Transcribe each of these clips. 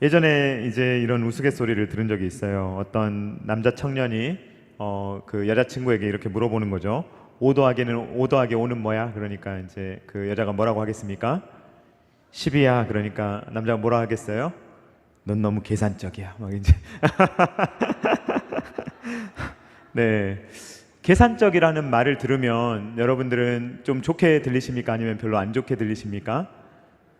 예전에 이제 이런 우스갯소리를 들은 적이 있어요. 어떤 남자 청년이 그 여자친구에게 이렇게 물어보는 거죠. 5 더하기는 5 더하기 5는 뭐야? 그러니까 이제 그 여자가 뭐라고 하겠습니까? 10이야. 그러니까 남자가 뭐라 하겠어요? 넌 너무 계산적이야. 막 이제 네. 계산적이라는 말을 들으면 여러분들은 좀 좋게 들리십니까? 아니면 별로 안 좋게 들리십니까?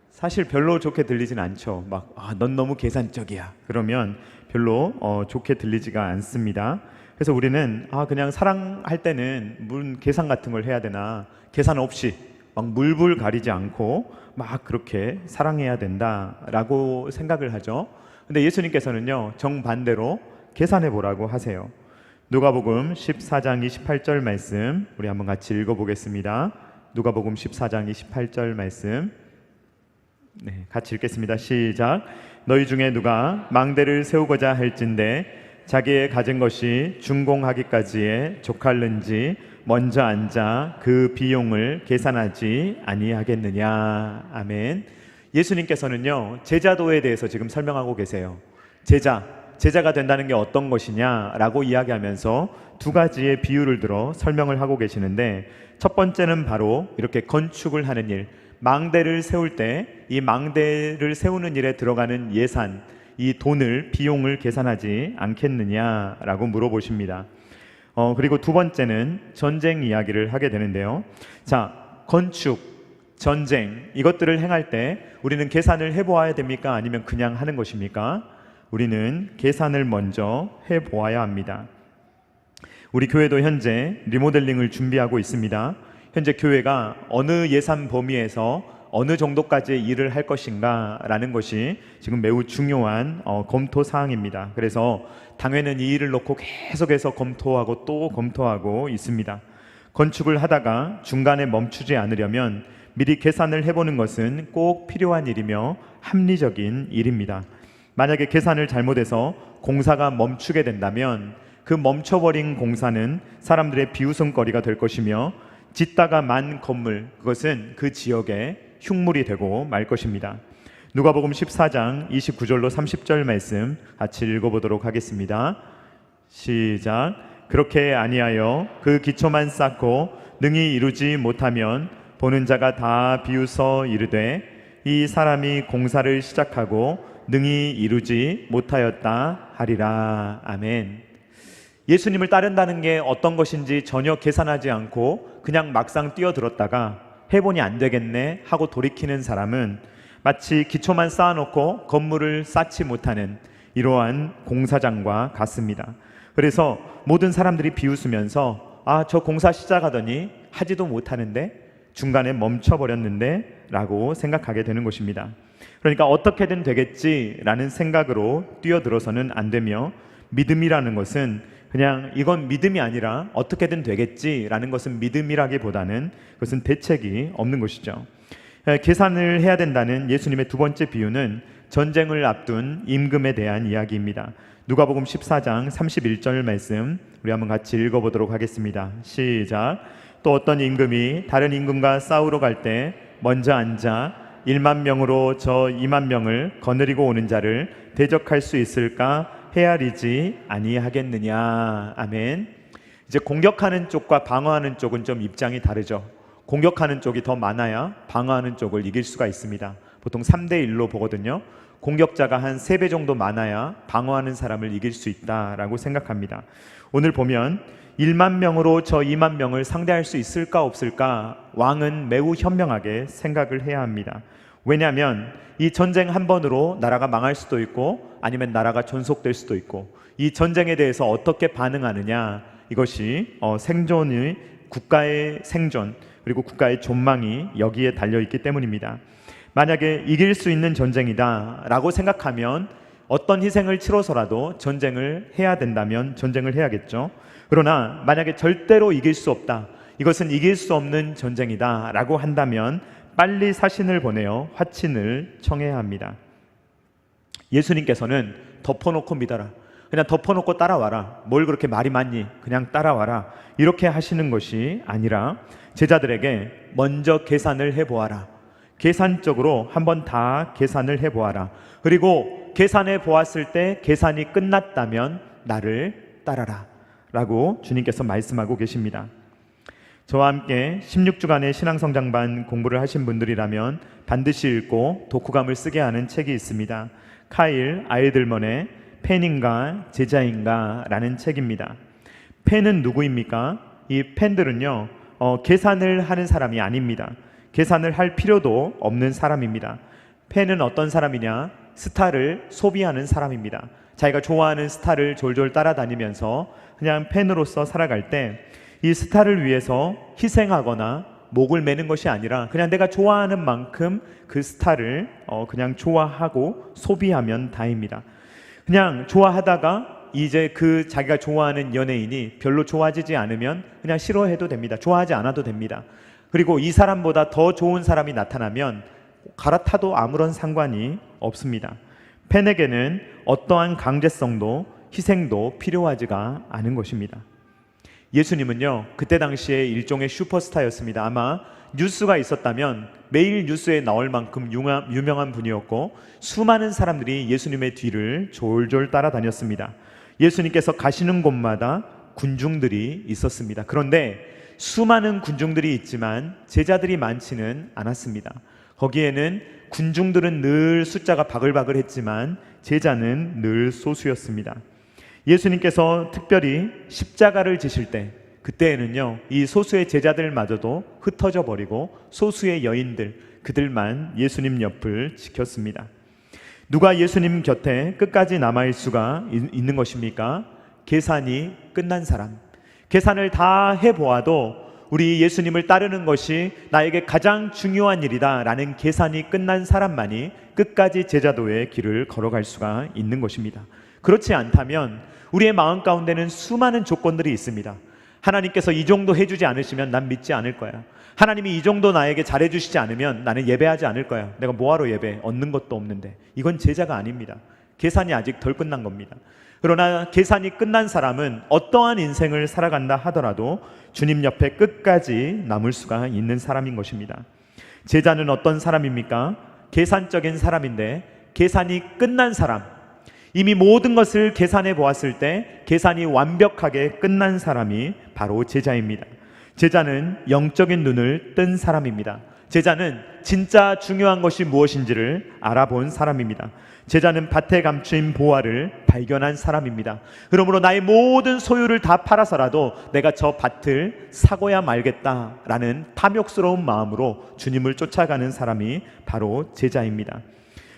사실 별로 좋게 들리진 않죠. 막, 넌 너무 계산적이야. 그러면 별로 좋게 들리지가 않습니다. 그래서 우리는 그냥 사랑할 때는 무슨 계산 같은 걸 해야 되나, 계산 없이 막 물불 가리지 않고 막 그렇게 사랑해야 된다라고 생각을 하죠. 근데 예수님께서는요, 정반대로 계산해 보라고 하세요. 누가복음 14장 28절 말씀 우리 한번 같이 읽어보겠습니다. 누가복음 14장 28절 말씀 같이 읽겠습니다. 시작. 너희 중에 누가 망대를 세우고자 할진대 자기의 가진 것이 준공하기까지에 족할는지 먼저 앉아 그 비용을 계산하지 아니하겠느냐. 아멘. 예수님께서는요, 제자도에 대해서 지금 설명하고 계세요. 제자가 된다는 게 어떤 것이냐라고 이야기하면서 두 가지의 비유를 들어 설명을 하고 계시는데, 첫 번째는 바로 이렇게 건축을 하는 일, 망대를 세울 때 이 망대를 세우는 일에 들어가는 예산, 이 돈을, 비용을 계산하지 않겠느냐라고 물어보십니다. 그리고 두 번째는 전쟁 이야기를 하게 되는데요. 자, 건축, 전쟁, 이것들을 행할 때 우리는 계산을 해보아야 됩니까? 아니면 그냥 하는 것입니까? 우리는 계산을 먼저 해보아야 합니다. 우리 교회도 현재 리모델링을 준비하고 있습니다. 현재 교회가 어느 예산 범위에서 어느 정도까지의 일을 할 것인가 라는 것이 지금 매우 중요한 검토 사항입니다. 그래서 당회는 이 일을 놓고 계속해서 검토하고 또 검토하고 있습니다. 건축을 하다가 중간에 멈추지 않으려면 미리 계산을 해보는 것은 꼭 필요한 일이며 합리적인 일입니다. 만약에 계산을 잘못해서 공사가 멈추게 된다면 그 멈춰버린 공사는 사람들의 비웃음거리가 될 것이며 짓다가 만 건물, 그것은 그 지역의 흉물이 되고 말 것입니다. 누가복음 14장 29절로 30절 말씀 같이 읽어보도록 하겠습니다. 시작. 그렇게 아니하여 그 기초만 쌓고 능히 이루지 못하면 보는 자가 다 비웃어 이르되 이 사람이 공사를 시작하고 능히 이루지 못하였다 하리라. 아멘. 예수님을 따른다는 게 어떤 것인지 전혀 계산하지 않고 그냥 막상 뛰어들었다가 해보니 안 되겠네 하고 돌이키는 사람은 마치 기초만 쌓아놓고 건물을 쌓지 못하는 이러한 공사장과 같습니다. 그래서 모든 사람들이 비웃으면서 저 공사 시작하더니 하지도 못하는데, 중간에 멈춰버렸는데 라고 생각하게 되는 것입니다. 그러니까 어떻게든 되겠지라는 생각으로 뛰어들어서는 안 되며, 믿음이라는 것은 그냥 이건 믿음이 아니라 어떻게든 되겠지라는 것은 믿음이라기보다는 그것은 대책이 없는 것이죠. 계산을 해야 된다는 예수님의 두 번째 비유는 전쟁을 앞둔 임금에 대한 이야기입니다. 누가복음 14장 31절 말씀 우리 한번 같이 읽어보도록 하겠습니다. 시작. 또 어떤 임금이 다른 임금과 싸우러 갈 때 먼저 앉아 1만 명으로 저 2만 명을 거느리고 오는 자를 대적할 수 있을까 헤아리지 아니하겠느냐. 아멘. 이제 공격하는 쪽과 방어하는 쪽은 좀 입장이 다르죠. 공격하는 쪽이 더 많아야 방어하는 쪽을 이길 수가 있습니다. 보통 3대 1로 보거든요. 공격자가 한 3배 정도 많아야 방어하는 사람을 이길 수 있다라고 생각합니다. 오늘 보면 1만 명으로 저 2만 명을 상대할 수 있을까 없을까, 왕은 매우 현명하게 생각을 해야 합니다. 왜냐하면 이 전쟁 한 번으로 나라가 망할 수도 있고 아니면 나라가 존속될 수도 있고, 이 전쟁에 대해서 어떻게 반응하느냐, 이것이 국가의 생존 그리고 국가의 존망이 여기에 달려있기 때문입니다. 만약에 이길 수 있는 전쟁이다 라고 생각하면 어떤 희생을 치러서라도 전쟁을 해야 된다면 전쟁을 해야겠죠. 그러나 만약에 절대로 이길 수 없다, 이것은 이길 수 없는 전쟁이다 라고 한다면 빨리 사신을 보내어 화친을 청해야 합니다. 예수님께서는 덮어놓고 믿어라, 그냥 덮어놓고 따라와라, 뭘 그렇게 말이 많니, 그냥 따라와라, 이렇게 하시는 것이 아니라 제자들에게 먼저 계산을 해보아라, 계산적으로 한번 다 계산을 해보아라, 그리고 계산해 보았을 때 계산이 끝났다면 나를 따라라 라고 주님께서 말씀하고 계십니다. 저와 함께 16주간의 신앙성장반 공부를 하신 분들이라면 반드시 읽고 독후감을 쓰게 하는 책이 있습니다. 카일 아이들먼의 팬인가 제자인가 라는 책입니다. 팬은 누구입니까? 이 팬들은요 계산을 하는 사람이 아닙니다. 계산을 할 필요도 없는 사람입니다. 팬은 어떤 사람이냐? 스타를 소비하는 사람입니다. 자기가 좋아하는 스타를 졸졸 따라다니면서 그냥 팬으로서 살아갈 때 이 스타를 위해서 희생하거나 목을 매는 것이 아니라 그냥 내가 좋아하는 만큼 그 스타를 그냥 좋아하고 소비하면 다입니다. 그냥 좋아하다가 이제 그 자기가 좋아하는 연예인이 별로 좋아지지 않으면 그냥 싫어해도 됩니다. 좋아하지 않아도 됩니다. 그리고 이 사람보다 더 좋은 사람이 나타나면 갈아타도 아무런 상관이 없습니다. 팬에게는 어떠한 강제성도 희생도 필요하지가 않은 것입니다. 예수님은요 그때 당시에 일종의 슈퍼스타였습니다. 아마 뉴스가 있었다면 매일 뉴스에 나올 만큼 유명한 분이었고 수많은 사람들이 예수님의 뒤를 졸졸 따라다녔습니다. 예수님께서 가시는 곳마다 군중들이 있었습니다. 그런데 수많은 군중들이 있지만 제자들이 많지는 않았습니다. 거기에는 군중들은 늘 숫자가 바글바글했지만 제자는 늘 소수였습니다. 예수님께서 특별히 십자가를 지실 때 그때에는요 이 소수의 제자들마저도 흩어져 버리고 소수의 여인들 그들만 예수님 옆을 지켰습니다. 누가 예수님 곁에 끝까지 남아있을 수가 있는 것입니까? 계산이 끝난 사람. 계산을 다 해보아도 우리 예수님을 따르는 것이 나에게 가장 중요한 일이다 라는 계산이 끝난 사람만이 끝까지 제자도의 길을 걸어갈 수가 있는 것입니다. 그렇지 않다면 우리의 마음 가운데는 수많은 조건들이 있습니다. 하나님께서 이 정도 해주지 않으시면 난 믿지 않을 거야. 하나님이 이 정도 나에게 잘해주시지 않으면 나는 예배하지 않을 거야. 내가 뭐하러 예배? 얻는 것도 없는데. 이건 제자가 아닙니다. 계산이 아직 덜 끝난 겁니다. 그러나 계산이 끝난 사람은 어떠한 인생을 살아간다 하더라도 주님 옆에 끝까지 남을 수가 있는 사람인 것입니다. 제자는 어떤 사람입니까? 계산적인 사람인데 계산이 끝난 사람, 이미 모든 것을 계산해 보았을 때 계산이 완벽하게 끝난 사람이 바로 제자입니다. 제자는 영적인 눈을 뜬 사람입니다. 제자는 진짜 중요한 것이 무엇인지를 알아본 사람입니다. 제자는 밭에 감추인 보화를 발견한 사람입니다. 그러므로 나의 모든 소유를 다 팔아서라도 내가 저 밭을 사고야 말겠다라는 탐욕스러운 마음으로 주님을 쫓아가는 사람이 바로 제자입니다.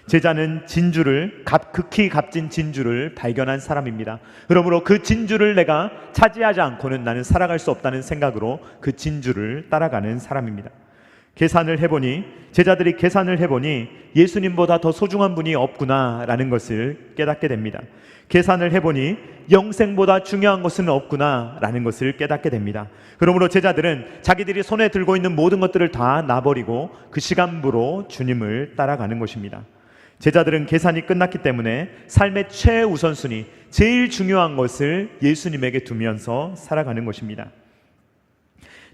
제자는 진주를 극히 값진 진주를 발견한 사람입니다. 그러므로 그 진주를 내가 차지하지 않고는 나는 살아갈 수 없다는 생각으로 그 진주를 따라가는 사람입니다. 제자들이 계산을 해보니 예수님보다 더 소중한 분이 없구나라는 것을 깨닫게 됩니다. 계산을 해보니 영생보다 중요한 것은 없구나라는 것을 깨닫게 됩니다. 그러므로 제자들은 자기들이 손에 들고 있는 모든 것들을 다 놔버리고 그 시간부로 주님을 따라가는 것입니다. 제자들은 계산이 끝났기 때문에 삶의 최우선순위, 제일 중요한 것을 예수님에게 두면서 살아가는 것입니다.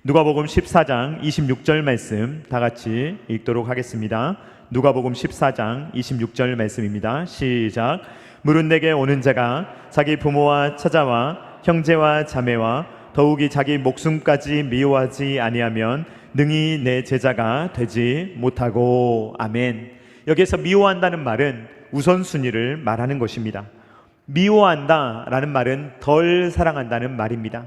누가복음 14장 26절 말씀 다 같이 읽도록 하겠습니다. 누가복음 14장 26절 말씀입니다. 시작. 물은 내게 오는 자가 자기 부모와 처자와 형제와 자매와 더욱이 자기 목숨까지 미워하지 아니하면 능히 내 제자가 되지 못하고. 아멘. 여기에서 미워한다는 말은 우선순위를 말하는 것입니다. 미워한다라는 말은 덜 사랑한다는 말입니다.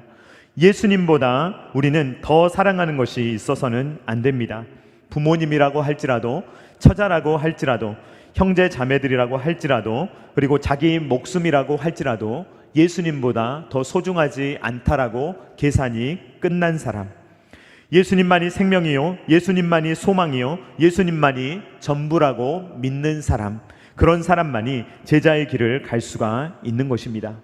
예수님보다 우리는 더 사랑하는 것이 있어서는 안 됩니다. 부모님이라고 할지라도, 처자라고 할지라도, 형제 자매들이라고 할지라도, 그리고 자기 목숨이라고 할지라도 예수님보다 더 소중하지 않다라고 계산이 끝난 사람, 예수님만이 생명이요, 예수님만이 소망이요, 예수님만이 전부라고 믿는 사람, 그런 사람만이 제자의 길을 갈 수가 있는 것입니다.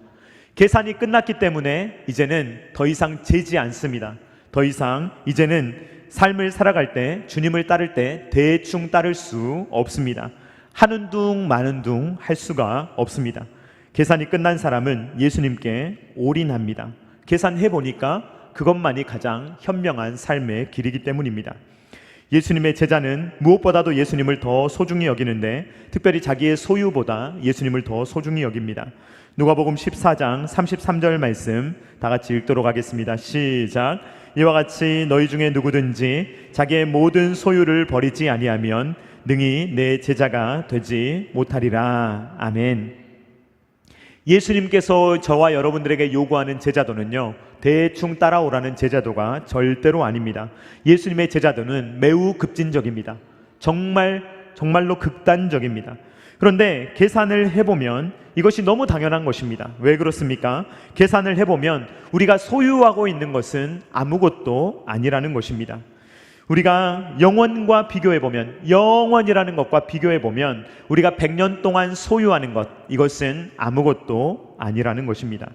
계산이 끝났기 때문에 이제는 더 이상 재지 않습니다. 더 이상 이제는 삶을 살아갈 때, 주님을 따를 때 대충 따를 수 없습니다. 하는 둥 마는 둥 할 수가 없습니다. 계산이 끝난 사람은 예수님께 올인합니다. 계산해 보니까 그것만이 가장 현명한 삶의 길이기 때문입니다. 예수님의 제자는 무엇보다도 예수님을 더 소중히 여기는데 특별히 자기의 소유보다 예수님을 더 소중히 여깁니다. 누가복음 14장 33절 말씀 다 같이 읽도록 하겠습니다. 시작. 이와 같이 너희 중에 누구든지 자기의 모든 소유를 버리지 아니하면 능히 내 제자가 되지 못하리라. 아멘. 예수님께서 저와 여러분들에게 요구하는 제자도는요, 대충 따라오라는 제자도가 절대로 아닙니다. 예수님의 제자도는 매우 급진적입니다. 정말로 극단적입니다. 그런데 계산을 해보면 이것이 너무 당연한 것입니다. 왜 그렇습니까? 계산을 해보면 우리가 소유하고 있는 것은 아무것도 아니라는 것입니다. 우리가 영원과 비교해보면, 영원이라는 것과 비교해보면 우리가 100년 동안 소유하는 것, 이것은 아무것도 아니라는 것입니다.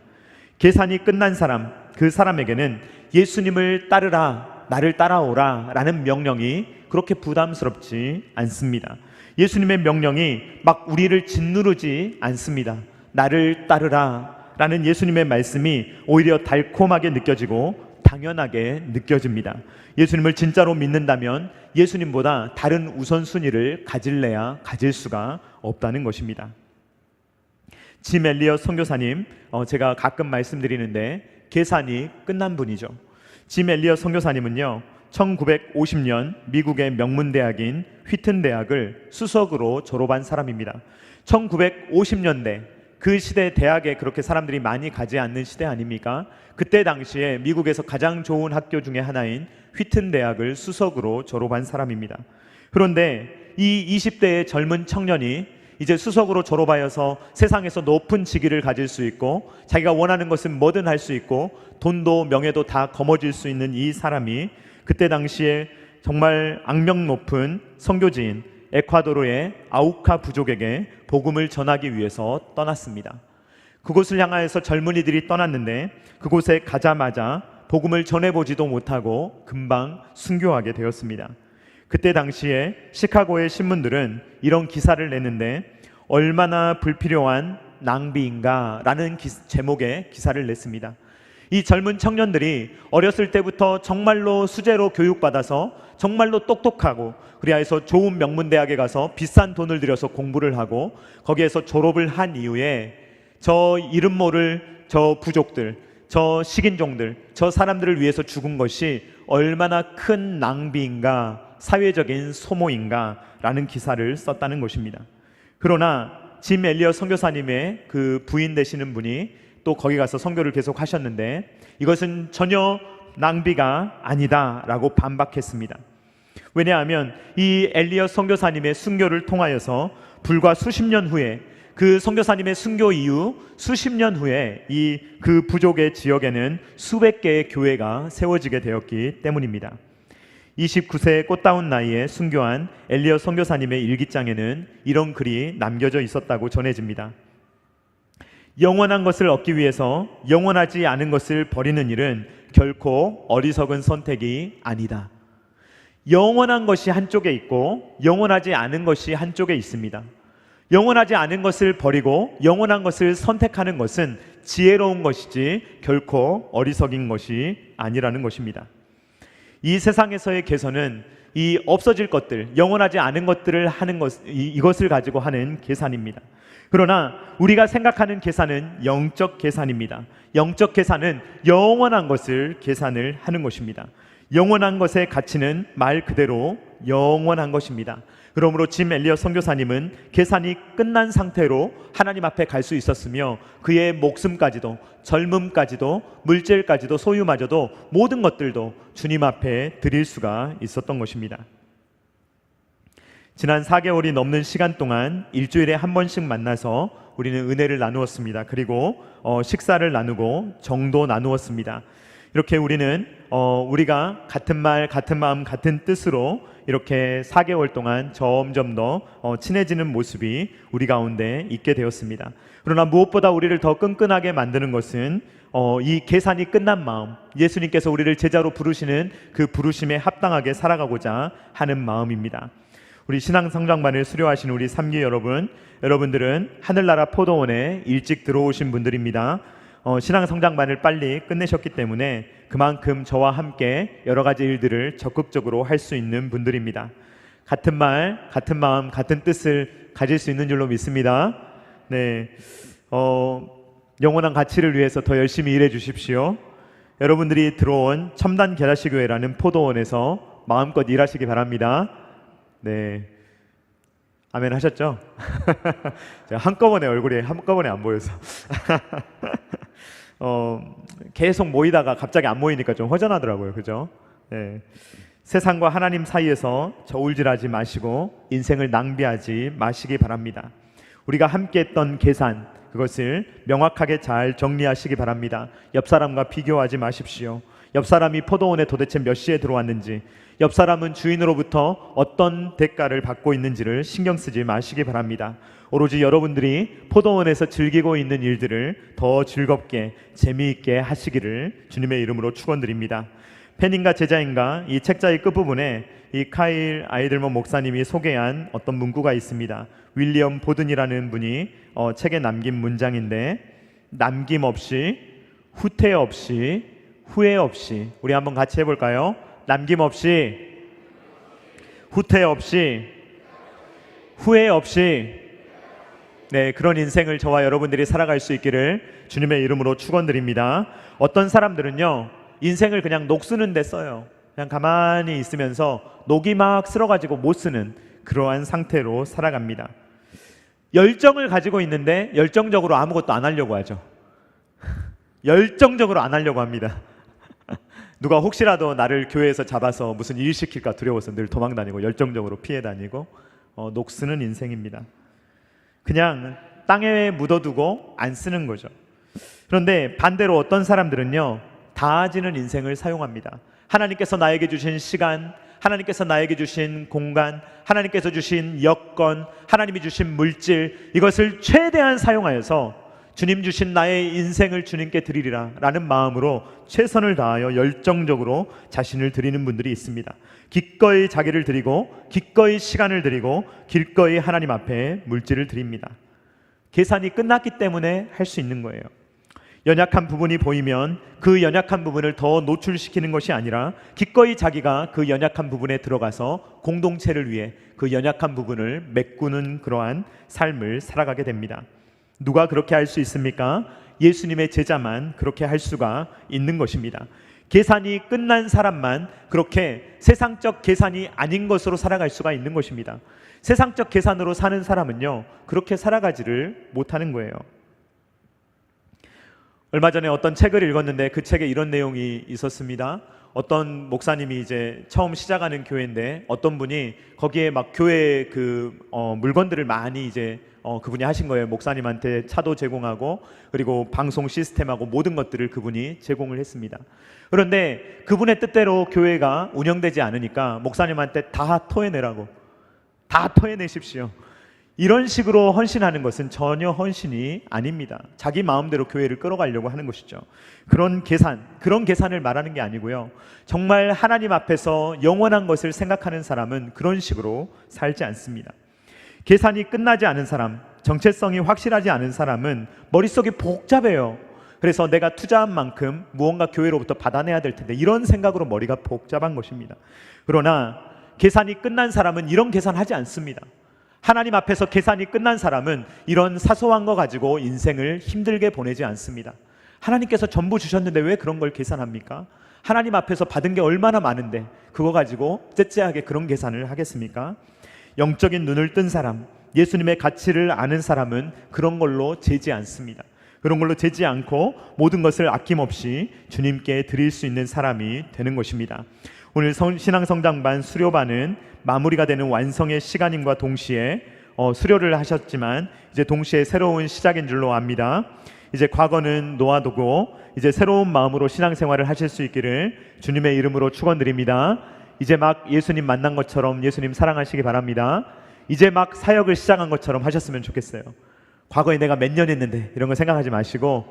계산이 끝난 사람, 그 사람에게는 예수님을 따르라, 나를 따라오라 라는 명령이 그렇게 부담스럽지 않습니다. 예수님의 명령이 막 우리를 짓누르지 않습니다. 나를 따르라 라는 예수님의 말씀이 오히려 달콤하게 느껴지고 당연하게 느껴집니다. 예수님을 진짜로 믿는다면 예수님보다 다른 우선순위를 가질래야 가질 수가 없다는 것입니다. 짐 엘리엇 선교사님, 제가 가끔 말씀드리는데 계산이 끝난 분이죠. 짐 엘리엇 선교사님은요, 1950년 미국의 명문대학인 휘튼 대학을 수석으로 졸업한 사람입니다. 1950년대 그 시대 대학에 그렇게 사람들이 많이 가지 않는 시대 아닙니까? 그때 당시에 미국에서 가장 좋은 학교 중에 하나인 휘튼 대학을 수석으로 졸업한 사람입니다. 그런데 이 20대의 젊은 청년이 이제 수석으로 졸업하여서 세상에서 높은 직위를 가질 수 있고 자기가 원하는 것은 뭐든 할 수 있고 돈도 명예도 다 거머쥘 수 있는 이 사람이 그때 당시에 정말 악명 높은 선교지인 에콰도르의 아우카 부족에게 복음을 전하기 위해서 떠났습니다. 그곳을 향하여서 젊은이들이 떠났는데 그곳에 가자마자 복음을 전해보지도 못하고 금방 순교하게 되었습니다. 그때 당시에 시카고의 신문들은 이런 기사를 냈는데 얼마나 불필요한 낭비인가 라는 제목의 기사를 냈습니다. 이 젊은 청년들이 어렸을 때부터 정말로 수제로 교육받아서 정말로 똑똑하고 그리하여서 좋은 명문대학에 가서 비싼 돈을 들여서 공부를 하고 거기에서 졸업을 한 이후에 저 이름 모를 저 부족들, 저 식인종들, 저 사람들을 위해서 죽은 것이 얼마나 큰 낭비인가, 사회적인 소모인가 라는 기사를 썼다는 것입니다. 그러나 짐 엘리엇 선교사님의 그 부인 되시는 분이 또 거기 가서 선교를 계속 하셨는데 이것은 전혀 낭비가 아니다 라고 반박했습니다. 왜냐하면 이 엘리엇 선교사님의 순교를 통하여서 불과 수십 년 후에 그 선교사님의 순교 이후 수십 년 후에 그 부족의 지역에는 수백 개의 교회가 세워지게 되었기 때문입니다. 29세의 꽃다운 나이에 순교한 엘리엇 선교사님의 일기장에는 이런 글이 남겨져 있었다고 전해집니다. 영원한 것을 얻기 위해서 영원하지 않은 것을 버리는 일은 결코 어리석은 선택이 아니다. 영원한 것이 한쪽에 있고 영원하지 않은 것이 한쪽에 있습니다. 영원하지 않은 것을 버리고 영원한 것을 선택하는 것은 지혜로운 것이지 결코 어리석인 것이 아니라는 것입니다. 이 세상에서의 계산은 이 없어질 것들, 영원하지 않은 것들을 하는 것, 이것을 가지고 하는 계산입니다. 그러나 우리가 생각하는 계산은 영적 계산입니다. 영적 계산은 영원한 것을 계산을 하는 것입니다. 영원한 것의 가치는 말 그대로 영원한 것입니다. 그러므로 짐 엘리엇 선교사님은 계산이 끝난 상태로 하나님 앞에 갈 수 있었으며 그의 목숨까지도, 젊음까지도, 물질까지도, 소유마저도 모든 것들도 주님 앞에 드릴 수가 있었던 것입니다. 지난 4개월이 넘는 시간 동안 일주일에 한 번씩 만나서 우리는 은혜를 나누었습니다. 그리고 식사를 나누고 정도 나누었습니다. 이렇게 우리는 우리가 같은 말, 같은 마음, 같은 뜻으로 이렇게 4개월 동안 점점 더 친해지는 모습이 우리 가운데 있게 되었습니다. 그러나 무엇보다 우리를 더 끈끈하게 만드는 것은 이 계산이 끝난 마음, 예수님께서 우리를 제자로 부르시는 그 부르심에 합당하게 살아가고자 하는 마음입니다. 우리 신앙성장반을 수료하신 우리 삼기 여러분들은 하늘나라 포도원에 일찍 들어오신 분들입니다. 신앙 성장반을 빨리 끝내셨기 때문에 그만큼 저와 함께 여러 가지 일들을 적극적으로 할 수 있는 분들입니다. 같은 말, 같은 마음, 같은 뜻을 가질 수 있는 줄로 믿습니다. 네, 영원한 가치를 위해서 더 열심히 일해 주십시오. 여러분들이 들어온 첨단 게라시 교회라는 포도원에서 마음껏 일하시기 바랍니다. 네, 아멘 하셨죠? 제가 한꺼번에 얼굴이 한꺼번에 안 보여서 계속 모이다가 갑자기 안 모이니까 좀 허전하더라고요. 그죠? 네. 세상과 하나님 사이에서 저울질하지 마시고 인생을 낭비하지 마시기 바랍니다. 우리가 함께 했던 계산, 그것을 명확하게 잘 정리하시기 바랍니다. 옆 사람과 비교하지 마십시오. 옆 사람이 포도원에 도대체 몇 시에 들어왔는지, 옆 사람은 주인으로부터 어떤 대가를 받고 있는지를 신경 쓰지 마시기 바랍니다. 오로지 여러분들이 포도원에서 즐기고 있는 일들을 더 즐겁게 재미있게 하시기를 주님의 이름으로 축원드립니다. 팬인가 제자인가 이 책자의 끝부분에 이 카일 아이들먼 목사님이 소개한 어떤 문구가 있습니다. 윌리엄 보든이라는 분이 책에 남긴 문장인데, 남김없이, 후퇴 없이, 후회 없이, 우리 한번 같이 해볼까요? 남김없이, 후퇴 없이, 후회 없이, 네, 그런 인생을 저와 여러분들이 살아갈 수 있기를 주님의 이름으로 축원드립니다. 어떤 사람들은요, 인생을 그냥 녹 쓰는 데 써요. 그냥 가만히 있으면서 녹이 막 쓸어가지고 못 쓰는 그러한 상태로 살아갑니다. 열정을 가지고 있는데 열정적으로 아무것도 안 하려고 하죠. 열정적으로 안 하려고 합니다. 누가 혹시라도 나를 교회에서 잡아서 무슨 일 시킬까 두려워서 늘 도망 다니고 열정적으로 피해 다니고 녹 쓰는 인생입니다. 그냥 땅에 묻어두고 안 쓰는 거죠. 그런데 반대로 어떤 사람들은요, 다지는 인생을 사용합니다. 하나님께서 나에게 주신 시간, 하나님께서 나에게 주신 공간, 하나님께서 주신 여건, 하나님이 주신 물질, 이것을 최대한 사용하여서 주님 주신 나의 인생을 주님께 드리리라 라는 마음으로 최선을 다하여 열정적으로 자신을 드리는 분들이 있습니다. 기꺼이 자기를 드리고, 기꺼이 시간을 드리고, 기꺼이 하나님 앞에 물질을 드립니다. 계산이 끝났기 때문에 할 수 있는 거예요. 연약한 부분이 보이면 그 연약한 부분을 더 노출시키는 것이 아니라 기꺼이 자기가 그 연약한 부분에 들어가서 공동체를 위해 그 연약한 부분을 메꾸는 그러한 삶을 살아가게 됩니다. 누가 그렇게 할 수 있습니까? 예수님의 제자만 그렇게 할 수가 있는 것입니다. 계산이 끝난 사람만 그렇게 세상적 계산이 아닌 것으로 살아갈 수가 있는 것입니다. 세상적 계산으로 사는 사람은요, 그렇게 살아가지를 못하는 거예요. 얼마 전에 어떤 책을 읽었는데 그 책에 이런 내용이 있었습니다. 어떤 목사님이 이제 처음 시작하는 교회인데 어떤 분이 거기에 막 교회 물건들을 많이 이제 그분이 하신 거예요. 목사님한테 차도 제공하고 그리고 방송 시스템하고 모든 것들을 그분이 제공을 했습니다. 그런데 그분의 뜻대로 교회가 운영되지 않으니까 목사님한테 다 토해내라고, 다 토해내십시오, 이런 식으로 헌신하는 것은 전혀 헌신이 아닙니다. 자기 마음대로 교회를 끌어가려고 하는 것이죠. 그런 계산을 말하는 게 아니고요, 정말 하나님 앞에서 영원한 것을 생각하는 사람은 그런 식으로 살지 않습니다. 계산이 끝나지 않은 사람, 정체성이 확실하지 않은 사람은 머릿속이 복잡해요. 그래서 내가 투자한 만큼 무언가 교회로부터 받아내야 될 텐데, 이런 생각으로 머리가 복잡한 것입니다. 그러나 계산이 끝난 사람은 이런 계산하지 않습니다. 하나님 앞에서 계산이 끝난 사람은 이런 사소한 거 가지고 인생을 힘들게 보내지 않습니다. 하나님께서 전부 주셨는데 왜 그런 걸 계산합니까? 하나님 앞에서 받은 게 얼마나 많은데 그거 가지고 째째하게 그런 계산을 하겠습니까? 영적인 눈을 뜬 사람, 예수님의 가치를 아는 사람은 그런 걸로 재지 않습니다. 그런 걸로 재지 않고 모든 것을 아낌없이 주님께 드릴 수 있는 사람이 되는 것입니다. 오늘 신앙성장반 수료반은 마무리가 되는 완성의 시간임과 동시에 수료를 하셨지만 이제 동시에 새로운 시작인 줄로 압니다. 이제 과거는 놓아두고 이제 새로운 마음으로 신앙생활을 하실 수 있기를 주님의 이름으로 축원드립니다. 이제 막 예수님 만난 것처럼 예수님 사랑하시기 바랍니다. 이제 막 사역을 시작한 것처럼 하셨으면 좋겠어요. 과거에 내가 몇 년 했는데 이런 거 생각하지 마시고,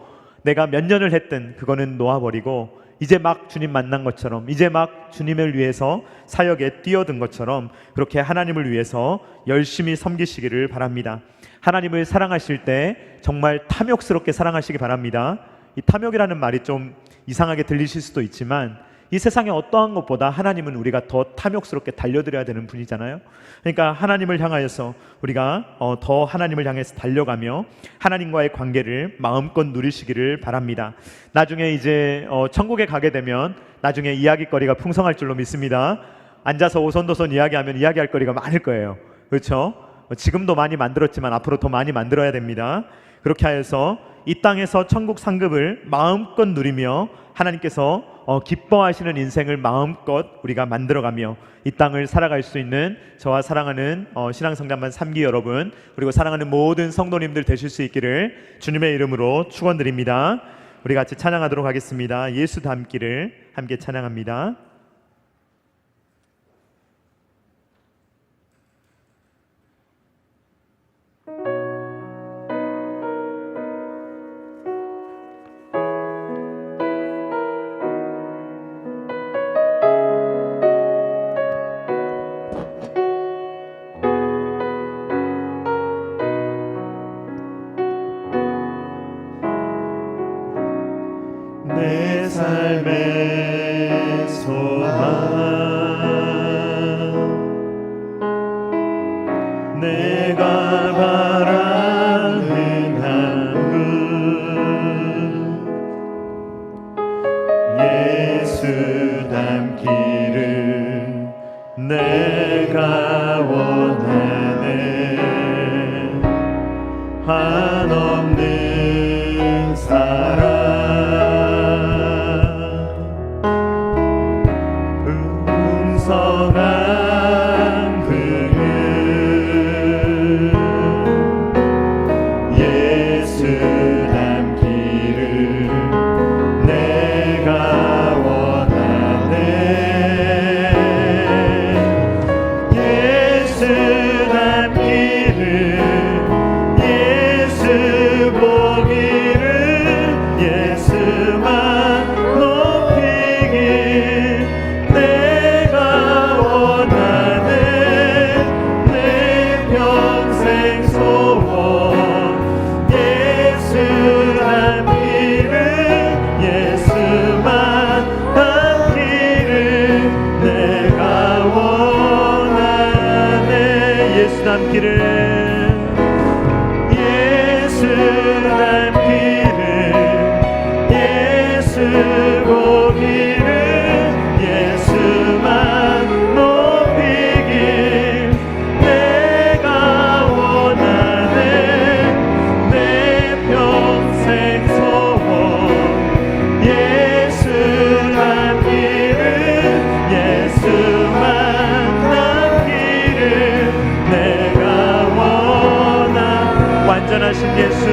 내가 몇 년을 했든 그거는 놓아버리고 이제 막 주님 만난 것처럼, 이제 막 주님을 위해서 사역에 뛰어든 것처럼 그렇게 하나님을 위해서 열심히 섬기시기를 바랍니다. 하나님을 사랑하실 때 정말 탐욕스럽게 사랑하시기 바랍니다. 이 탐욕이라는 말이 좀 이상하게 들리실 수도 있지만 이 세상의 어떠한 것보다 하나님은 우리가 더 탐욕스럽게 달려들어야 되는 분이잖아요. 그러니까 하나님을 향하여서 우리가 더 하나님을 향해서 달려가며 하나님과의 관계를 마음껏 누리시기를 바랍니다. 나중에 이제 천국에 가게 되면 나중에 이야기거리가 풍성할 줄로 믿습니다. 앉아서 오손도손 이야기하면 이야기할 거리가 많을 거예요. 그렇죠? 지금도 많이 만들었지만 앞으로 더 많이 만들어야 됩니다. 그렇게 하여서 이 땅에서 천국 상급을 마음껏 누리며 하나님께서 기뻐하시는 인생을 마음껏 우리가 만들어가며 이 땅을 살아갈 수 있는 저와 사랑하는 신앙성장반 3기 여러분, 그리고 사랑하는 모든 성도님들 되실 수 있기를 주님의 이름으로 축원드립니다. 우리 같이 찬양하도록 하겠습니다. 예수 닮기를 함께 찬양합니다. 내 삶의 소망, 내가 바라는 한분, 예수 닮기를 내가 원하네. 한없는 사랑, 풍성한 긍휼, 예수 닮기를 내가 원하네. 예수 닮기를, 예수 보기를, 예수만 높이길 내가 원하네. 내 평생 소원, 예수 닮기를, 예수만 닮기를 내가 원하네. 예수 닮기를, 예수 닮기를, 예수 보기를, 예수만 높이길 내가 원하네. 내 평생 소원, 예수 닮기를, 예수만 닮기를 내가 원하. 완전하신 예수,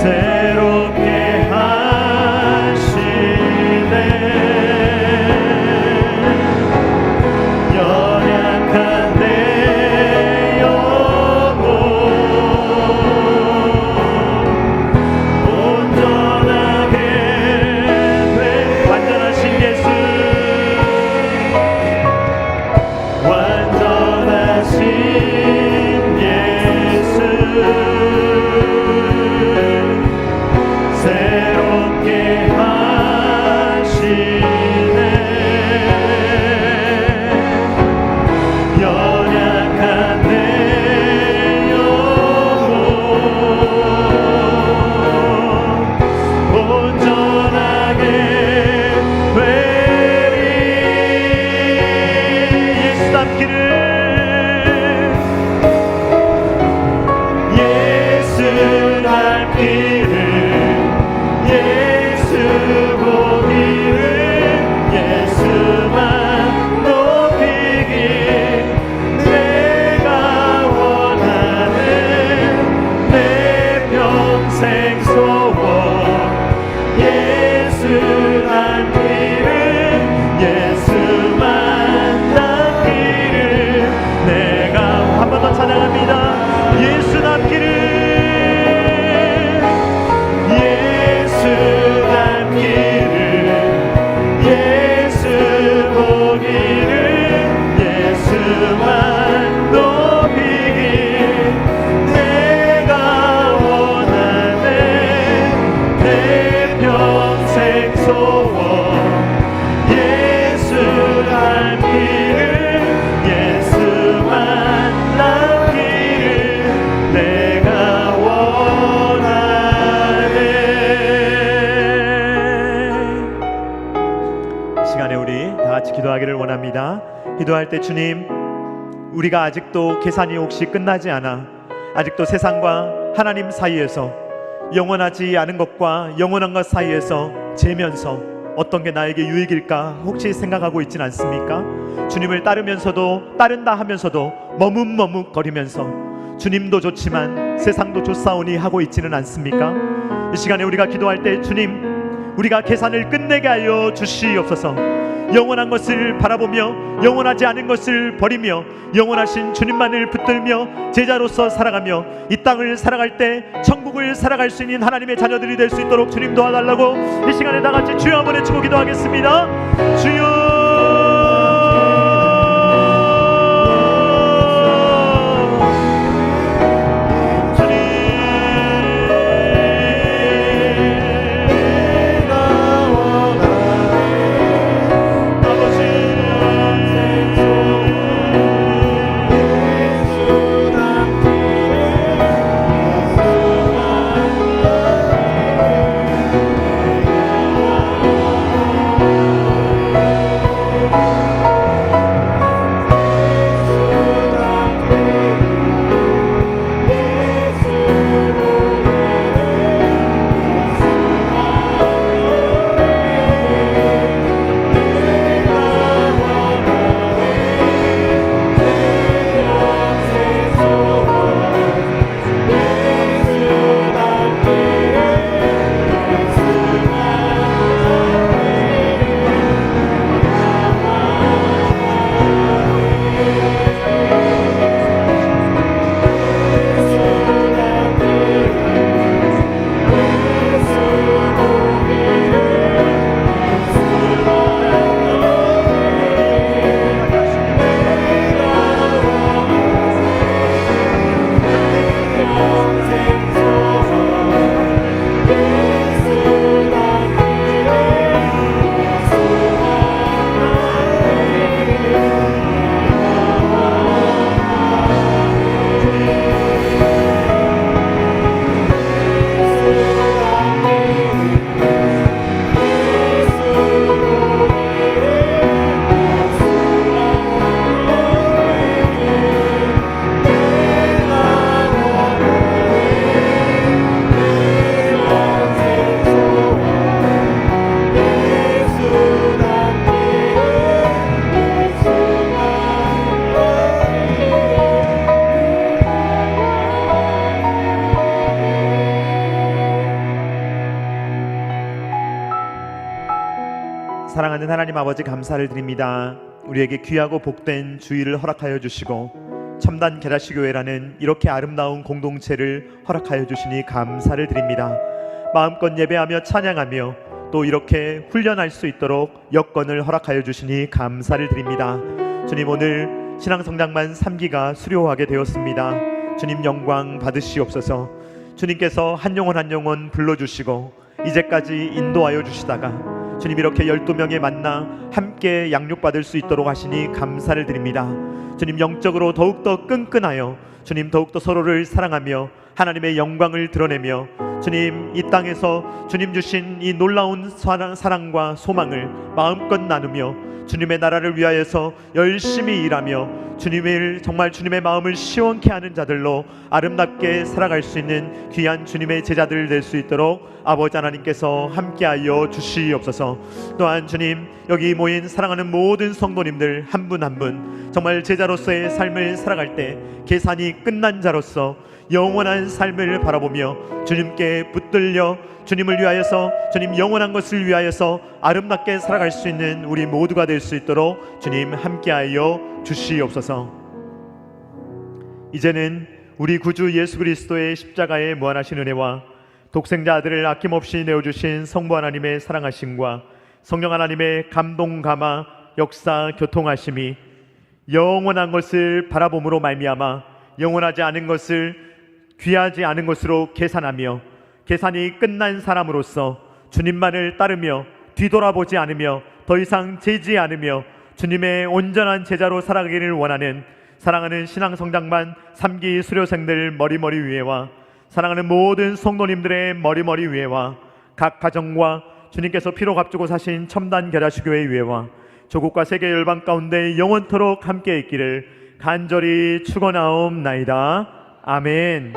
새롭게 하시네. 연약한 내 영혼 기도합니다. 기도할 때 주님, 우리가 아직도 계산이 혹시 끝나지 않아 아직도 세상과 하나님 사이에서 영원하지 않은 것과 영원한 것 사이에서 재면서 어떤 게 나에게 유익일까 혹시 생각하고 있진 않습니까? 주님을 따르면서도 따른다 하면서도 머뭇머뭇거리면서 주님도 좋지만 세상도 좋사오니 하고 있지는 않습니까? 이 시간에 우리가 기도할 때 주님, 우리가 계산을 끝내게 하여 주시옵소서. 영원한 것을 바라보며 영원하지 않은 것을 버리며 영원하신 주님만을 붙들며 제자로서 살아가며 이 땅을 살아갈 때 천국을 살아갈 수 있는 하나님의 자녀들이 될 수 있도록 주님 도와달라고 이 시간에 다 같이 주여 한번 외치고 기도하겠습니다. 주여, 사랑하는 하나님 아버지, 감사를 드립니다. 우리에게 귀하고 복된 주일을 허락하여 주시고 첨단 계라시교회라는 이렇게 아름다운 공동체를 허락하여 주시니 감사를 드립니다. 마음껏 예배하며 찬양하며 또 이렇게 훈련할 수 있도록 여건을 허락하여 주시니 감사를 드립니다. 주님, 오늘 신앙성장반 3기가 수료하게 되었습니다. 주님, 영광 받으시옵소서. 주님께서 한 영혼 한 영혼 불러주시고 이제까지 인도하여 주시다가 주님, 이렇게 12명의 만나 함께 양육받을 수 있도록 하시니 감사를 드립니다. 주님, 영적으로 더욱더 끈끈하여 주님 더욱더 서로를 사랑하며 하나님의 영광을 드러내며 주님, 이 땅에서 주님 주신 이 놀라운 사랑과 소망을 마음껏 나누며 주님의 나라를 위하여서 열심히 일하며 주님을 정말 주님의 마음을 시원케 하는 자들로 아름답게 살아갈 수 있는 귀한 주님의 제자들 될 수 있도록 아버지 하나님께서 함께하여 주시옵소서. 또한 주님, 여기 모인 사랑하는 모든 성도님들 한 분 한 분 정말 제자로서의 삶을 살아갈 때 계산이 끝난 자로서 영원한 삶을 바라보며 주님께 붙들려 주님을 위하여서 주님 영원한 것을 위하여서 아름답게 살아갈 수 있는 우리 모두가 될 수 있도록 주님 함께하여 주시옵소서. 이제는 우리 구주 예수 그리스도의 십자가의 무한하신 은혜와 독생자 아들을 아낌없이 내어주신 성부 하나님의 사랑하심과 성령 하나님의 감동 감화 역사 교통하심이 영원한 것을 바라봄으로 말미암아 영원하지 않은 것을 귀하지 않은 것으로 계산하며 계산이 끝난 사람으로서 주님만을 따르며 뒤돌아보지 않으며 더 이상 재지 않으며 주님의 온전한 제자로 살아가기를 원하는 사랑하는 신앙성장반 3기 수료생들 머리머리 위에와 사랑하는 모든 성도님들의 머리머리 위에와 각 가정과 주님께서 피로 값주고 사신 첨단 계라시교회 위에와 조국과 세계 열방 가운데 영원토록 함께 있기를 간절히 축원하옵나이다. 아멘.